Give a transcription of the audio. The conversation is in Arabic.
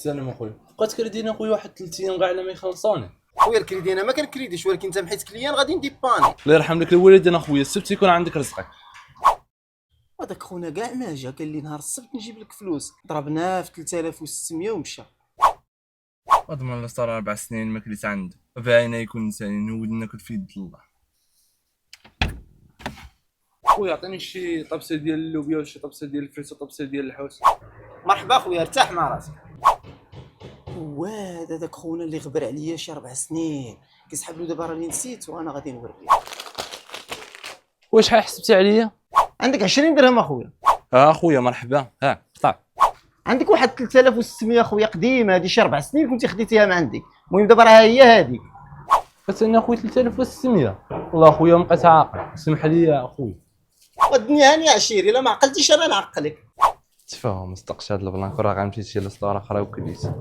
السلام اخويا، بقات كريدينا اخويا واحد 3 ايام كاع على ما يخلصوني. خويا الكريدي انا ما كنكريديش، ولكن انت محيت كليان غادي نديباني. الله يرحم لك الوالدين اخويا، السبت يكون عندك رزقك. هذاك خونا كاع ما جا، قال لي نهار السبت نجيب لك فلوس، ضربناه في 3600 ومشى. اضمن الله صار 4 سنين ما كليت عنده، باينه يكون انسان نودنا كنت في يد الله. خويا عطيني شي طبسه ديال اللوبيا وشي طبسه ديال الفريس وطبسه ديال الحوت. مرحبا خويا، ارتاح مع راسك. واد هذاك خونا اللي غبر عليا شي 4 سنين كيسحب له دابا راني نسيت وانا غادي نوريه. واش شحال حسبتي عليا؟ عندك 20 درهم اخويا. اخويا مرحبا، فطر. عندك واحد 3600 خويا قديمه، هذه شي 4 سنين كنتي خديتيها من عندك. المهم دابا راه هي هذيك. انا اخويا 3600. والله اخويا ما بقيت عاقل، اسمح لي يا اخويا. والدنيا هانيه عشيري، الا ما عقلتيش انا نعقلك. تفاهم مستقش هاد البلان، راه غنمشي شي لسطوره اخرى وكليت.